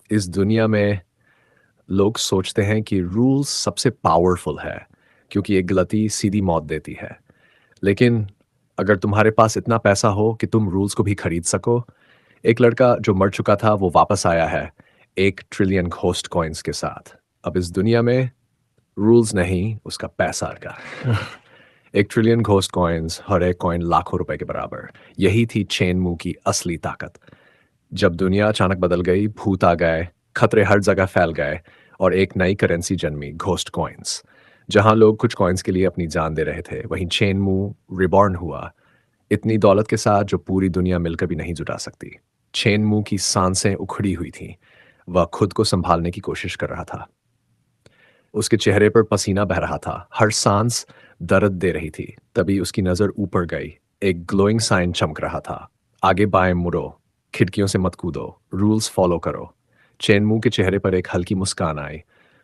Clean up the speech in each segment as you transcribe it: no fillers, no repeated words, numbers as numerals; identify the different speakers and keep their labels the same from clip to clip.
Speaker 1: इस दुनिया में लोग सोचते हैं कि रूल्स सबसे पावरफुल है क्योंकि एक गलती सीधी मौत देती है। लेकिन अगर तुम्हारे पास इतना पैसा हो कि तुम रूल्स को भी खरीद सको, एक लड़का जो मर चुका था वो वापस आया है 1 ट्रिलियन घोस्ट कॉइन्स के साथ। अब इस दुनिया में रूल्स नहीं, उसका पैसा का 1 ट्रिलियन घोस्ट कॉइन्स, हर एक कॉइन लाखों रुपए के बराबर। यही थी चेन मू की असली ताकत। जब दुनिया अचानक बदल गई, भूत आ गए, खतरे हर जगह फैल गए और एक नई करेंसी जन्मी, घोस्ट कॉइन्स। जहां लोग कुछ कॉइन्स के लिए अपनी जान दे रहे थे, वहीं चेन मू रिबॉर्न हुआ, इतनी दौलत के साथ जो पूरी दुनिया मिलकर भी नहीं जुटा सकती। चेन मू की सांसें उखड़ी हुई थीं। वह खुद को संभालने की कोशिश कर रहा था। उसके चेहरे पर पसीना बह रहा था, हर सांस दर्द दे रही थी। तभी उसकी नज़र ऊपर गई। एक ग्लोइंग साइन चमक रहा था। आगे बाएं मुड़ो, खिड़कियों से मत कूदो, रूल्स फॉलो करो। चेनमू के चेहरे पर एक हल्की मुस्कान आई।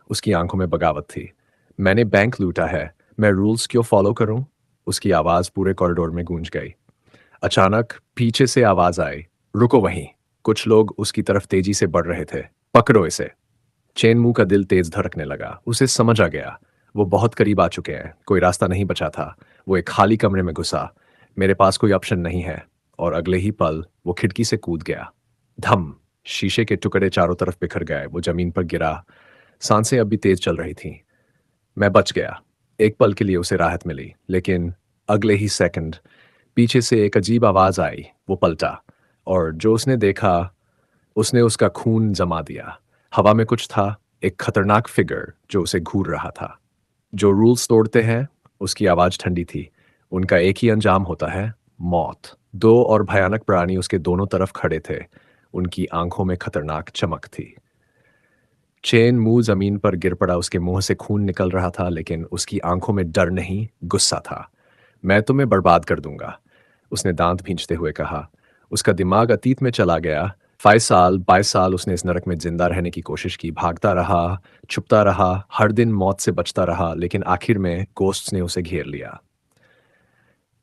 Speaker 1: उसकी आंखों में बगावत थी। मैंने बैंक लूटा है, मैं रूल्स क्यों फॉलो करूं? उसकी आवाज़ पूरे कॉरिडोर में गूंज गई। अचानक पीछे से आवाज़ आई, रुको वहीं। कुछ लोग उसकी तरफ तेजी से बढ़ रहे थे। पकड़ो इसे। चेनमू का दिल तेज धड़कने लगा। उसे समझ आ गया, वो बहुत करीब आ चुके हैं, कोई रास्ता नहीं बचा था। वो एक खाली कमरे में घुसा। मेरे पास कोई ऑप्शन नहीं है। और अगले ही पल वो खिड़की से कूद गया। धम। शीशे के टुकड़े चारों तरफ बिखर गए। वो जमीन पर गिरा। सांसें अब भी तेज चल रही थीं। मैं बच गया। एक पल के लिए उसे राहत मिली, लेकिन अगले ही सेकंड पीछे से एक अजीब आवाज आई। वो पलटा और जो उसने देखा, उसने उसका खून जमा दिया। हवा में कुछ था, एक खतरनाक फिगर जो उसे घूर रहा था। जो रूल्स तोड़ते हैं, उसकी आवाज ठंडी थी। उनका एक ही अंजाम होता है, मौत। दो और भयानक प्राणी उसके दोनों तरफ खड़े थे। उनकी आंखों में खतरनाक चमक थी। चेन मुंह जमीन पर गिर पड़ा। उसके मुंह से खून निकल रहा था, लेकिन उसकी आंखों में डर नहीं, गुस्सा था। मैं तुम्हें बर्बाद कर दूंगा, उसने दांत भींचते हुए कहा। उसका दिमाग अतीत में चला गया। 22 साल 22 साल उसने इस नरक में जिंदा रहने की कोशिश की, भागता रहा, छुपता रहा, हर दिन मौत से बचता रहा, लेकिन आखिर में घोस्ट्स ने उसे घेर लिया।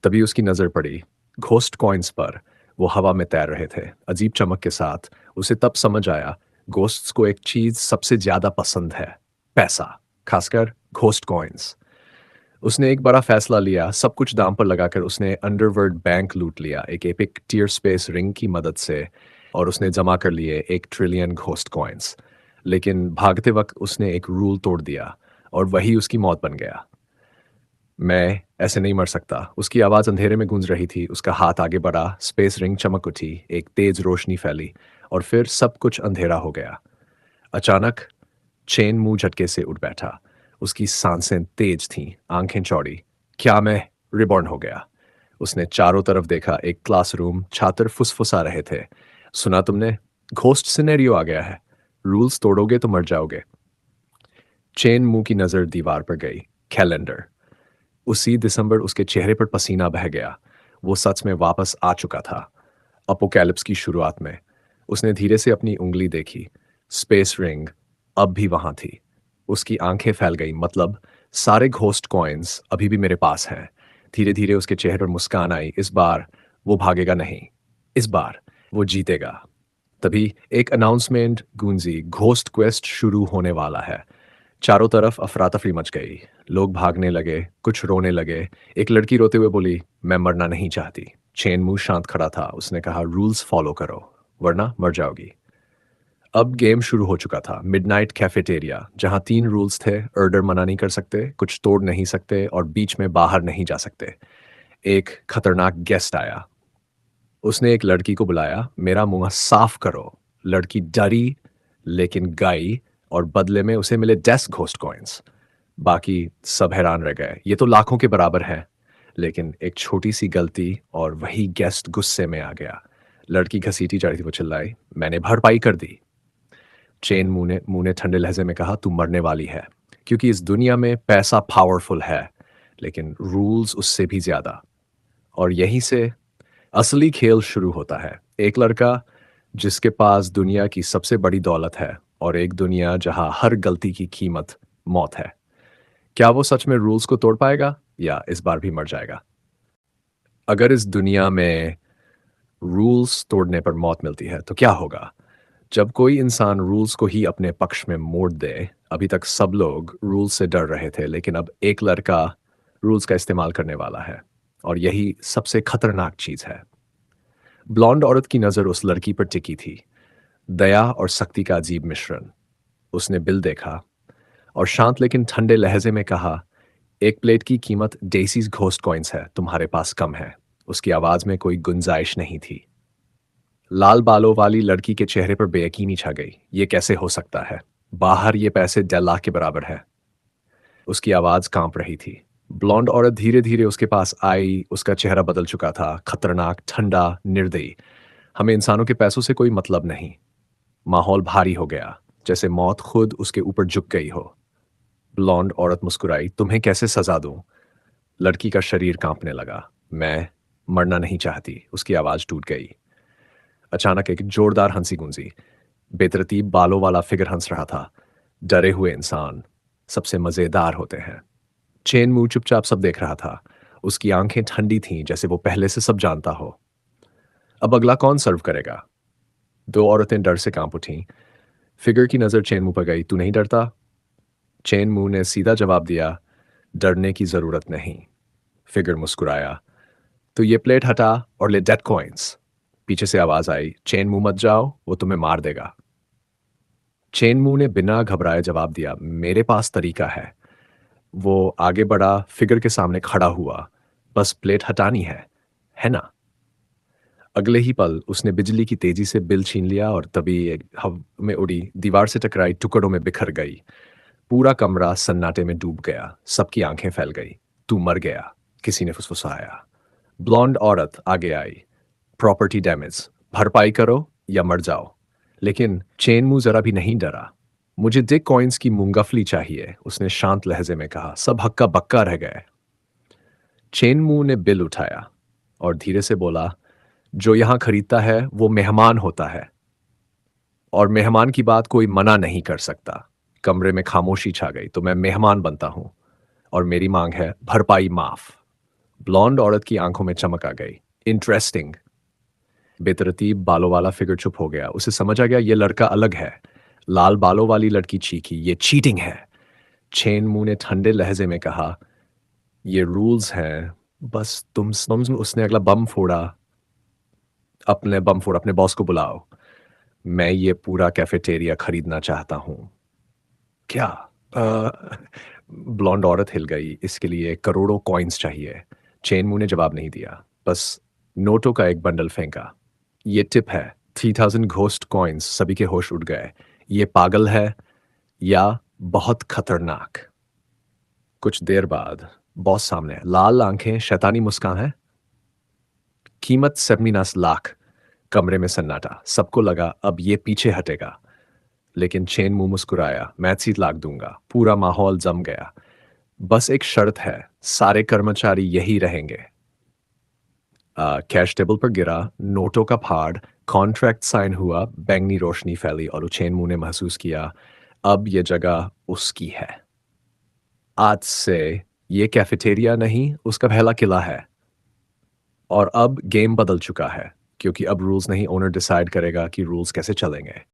Speaker 1: तभी उसकी नजर पड़ी घोस्ट कॉइन्स पर। वो हवा में तैर रहे थे, अजीब चमक के साथ। उसे तब समझ आया, घोस्ट्स को एक चीज सबसे ज्यादा पसंद है, पैसा, खासकर घोस्ट कॉइन्स। उसने एक बड़ा फैसला लिया। सब कुछ दांव पर लगाकर उसने अंडरवर्ल्ड बैंक लूट लिया, एक एपिक टियर स्पेस रिंग की मदद से। और उसने जमा कर लिए 1 ट्रिलियन घोस्ट कॉइन्स। लेकिन भागते वक्त उसने एक रूल तोड़ दिया, और वही उसकी मौत बन गया। मैं ऐसे नहीं मर सकता। उसकी आवाज़ अंधेरे में गूंज रही थी। उसका हाथ आगे बढ़ा, स्पेस रिंग चमक उठी, एक तेज रोशनी फैली, और फिर सब कुछ अंधेरा हो गया। अचानक चेन मुंह झटके से उठ बैठा। उसकी सांसें तेज थीं, आंखें चौड़ी। क्या मैं रिबॉर्न हो गया? उसने चारों तरफ देखा। एक क्लासरूम, छात्र फुसफुसा रहे थे। सुना तुमने? घोस्ट सिनेरियो आ गया है। रूल्स तोड़ोगे तो मर जाओगे। चेन मुंह की नजर दीवार पर गई। कैलेंडर। उसी दिसंबर उसके चेहरे पर पसीना बह गया। वो सच में वापस आ चुका था, अपोकैलिप्स की शुरुआत में। उसने धीरे से अपनी उंगली देखी। स्पेस रिंग अब भी वहां थी। उसकी आंखें फैल गई। मतलब सारे घोस्ट कॉइन्स अभी भी मेरे पास हैं। धीरे धीरे उसके चेहरे पर मुस्कान आई। इस बार वो भागेगा नहीं, इस बार वो जीतेगा। तभी एक अनाउंसमेंट गूंजी, घोस्ट क्वेस्ट शुरू होने वाला है। चारों तरफ अफरा तफरी मच गई। लोग भागने लगे, कुछ रोने लगे। एक लड़की रोते हुए बोली, मैं मरना नहीं चाहती। चेन मुंह शांत खड़ा था। उसने कहा, रूल्स फॉलो करो, वरना मर जाओगी। अब गेम शुरू हो चुका था। मिडनाइट कैफेटेरिया, जहां 3 रूल्स थे। अर्डर मना नहीं कर सकते, कुछ तोड़ नहीं सकते, और बीच में बाहर नहीं जा सकते। एक खतरनाक गेस्ट आया। उसने एक लड़की को बुलाया। मेरा मुंह साफ करो। लड़की डरी, लेकिन गई, और बदले में उसे मिले 10 घोस्ट कॉइन्स। बाकी सब हैरान रह गए। ये तो लाखों के बराबर है। लेकिन एक छोटी सी गलती और वही गेस्ट गुस्से में आ गया। लड़की घसीटी जा रही थी। वो चिल्लाई, मैंने भरपाई कर दी। चेन मुंह ने ठंडे लहजे में कहा, तू मरने वाली है। क्योंकि इस दुनिया में पैसा पावरफुल है, लेकिन रूल्स उससे भी ज्यादा। और यहीं से असली खेल शुरू होता है। एक लड़का जिसके पास दुनिया की सबसे बड़ी दौलत है, और एक दुनिया जहां हर गलती की कीमत मौत है। क्या वो सच में रूल्स को तोड़ पाएगा, या इस बार भी मर जाएगा? अगर इस दुनिया में रूल्स तोड़ने पर मौत मिलती है तो क्या होगा? जब कोई इंसान रूल्स को ही अपने पक्ष में मोड़ दे, अभी तक सब लोग रूल्स से डर रहे थे, लेकिन अब एक लड़का रूल्स का इस्तेमाल करने वाला है और यही सबसे खतरनाक चीज है। ब्लॉन्ड औरत की नज़र उस लड़की पर टिकी थी, दया और सख्ती का अजीब मिश्रण। उसने बिल देखा और शांत लेकिन ठंडे लहजे में कहा, एक प्लेट की कीमत डेसीज घोस्ट कॉइन्स है, तुम्हारे पास कम है। उसकी आवाज में कोई गुंजाइश नहीं थी। लाल बालों वाली लड़की के चेहरे पर बेयकीनी छा गई। ये कैसे हो सकता है? बाहर ये पैसे 1.5 लाख के बराबर है। उसकी आवाज कांप रही थी। ब्लॉन्ड औरत धीरे धीरे उसके पास आई। उसका चेहरा बदल चुका था, खतरनाक, ठंडा, निर्दयी। हमें इंसानों के पैसों से कोई मतलब नहीं। माहौल भारी हो गया, जैसे मौत खुद उसके ऊपर झुक गई हो। ब्लॉन्ड औरत मुस्कुराई, तुम्हें कैसे सजा दूं? लड़की का शरीर कांपने लगा। मैं मरना नहीं चाहती। उसकी आवाज टूट गई। अचानक एक जोरदार हंसी गूंजी। बेतरतीब बालों वाला फिगर हंस रहा था। डरे हुए इंसान सबसे मजेदार होते हैं। चेन मुंह चुपचाप सब देख रहा था। उसकी आंखें ठंडी थीं, जैसे वो पहले से सब जानता हो। अब अगला कौन सर्व करेगा? दो औरतें डर से कांप उठीं। फिगर की नजर चेन मुंह पर गई। तू नहीं डरता? चेन मुंह ने सीधा जवाब दिया, डरने की जरूरत नहीं। फिगर मुस्कुराया, तो ये प्लेट हटा और ले डेड कॉइन्स। पीछे से आवाज आई, चेन मुंह मत जाओ, वो तुम्हें मार देगा। चेन मुंह ने बिना घबराए जवाब दिया, मेरे पास तरीका है। वो आगे बढ़ा, फिगर के सामने खड़ा हुआ। बस प्लेट हटानी है ना? अगले ही पल उसने बिजली की तेजी से बिल छीन लिया और तभी एक हवा में उड़ी, दीवार से टकराई, टुकड़ों में बिखर गई। पूरा कमरा सन्नाटे में डूब गया। सबकी आंखें फैल गई। तू मर गया, किसी ने फुसफुसाया। ब्लॉन्ड औरत आगे आई, प्रॉपर्टी डैमेज, भरपाई करो या मर जाओ। लेकिन चेन मुंह जरा भी नहीं डरा। मुझे डिक कॉइन्स की मूंगफली चाहिए, उसने शांत लहजे में कहा। सब हक्का बक्का रह गए। चेन मुंह ने बिल उठाया और धीरे से बोला, जो यहां खरीदता है वो मेहमान होता है और मेहमान की बात कोई मना नहीं कर सकता। कमरे में खामोशी छा गई। तो मैं मेहमान बनता हूं और मेरी मांग है भरपाई माफ। ब्लॉन्ड औरत की आंखों में चमक आ गई। इंटरेस्टिंग। बेतरतीब बालों वाला फिगर चुप हो गया। उसे समझ आ गया ये लड़का अलग है। लाल बालों वाली लड़की चीखी, ये चीटिंग है। चेन मुंह ने ठंडे लहजे में कहा, ये रूल्स हैं, बस तुम उसने अगला बम फोड़ा। अपने बॉस को बुलाओ। मैं ये पूरा कैफेटेरिया खरीदना चाहता हूं। क्या? ब्लॉन्ड औरत हिल गई। इसके लिए करोड़ों कॉइन्स चाहिए। चेन मुंह ने जवाब नहीं दिया, बस नोटों का एक बंडल फेंका। ये टिप है, 3000 घोस्ट कॉइन्स। सभी के होश उड़ गए। ये पागल है या बहुत खतरनाक? कुछ देर बाद बॉस सामने, लाल आंखें, शैतानी मुस्कान है। कीमत 70 लाख। कमरे में सन्नाटा। सबको लगा अब ये पीछे हटेगा, लेकिन चेन मुंह मुस्कुराया, मैं 30 लाख दूंगा। पूरा माहौल जम गया। बस एक शर्त है, सारे कर्मचारी यही रहेंगे। कैश टेबल पर गिरा, नोटों का फाड़, कॉन्ट्रैक्ट साइन हुआ, बैंगनी रोशनी फैली और उचेन मुंह ने महसूस किया, अब यह जगह उसकी है। आज से ये कैफेटेरिया नहीं, उसका पहला किला है। और अब गेम बदल चुका है, क्योंकि अब रूल्स नहीं, ओनर डिसाइड करेगा कि रूल्स कैसे चलेंगे।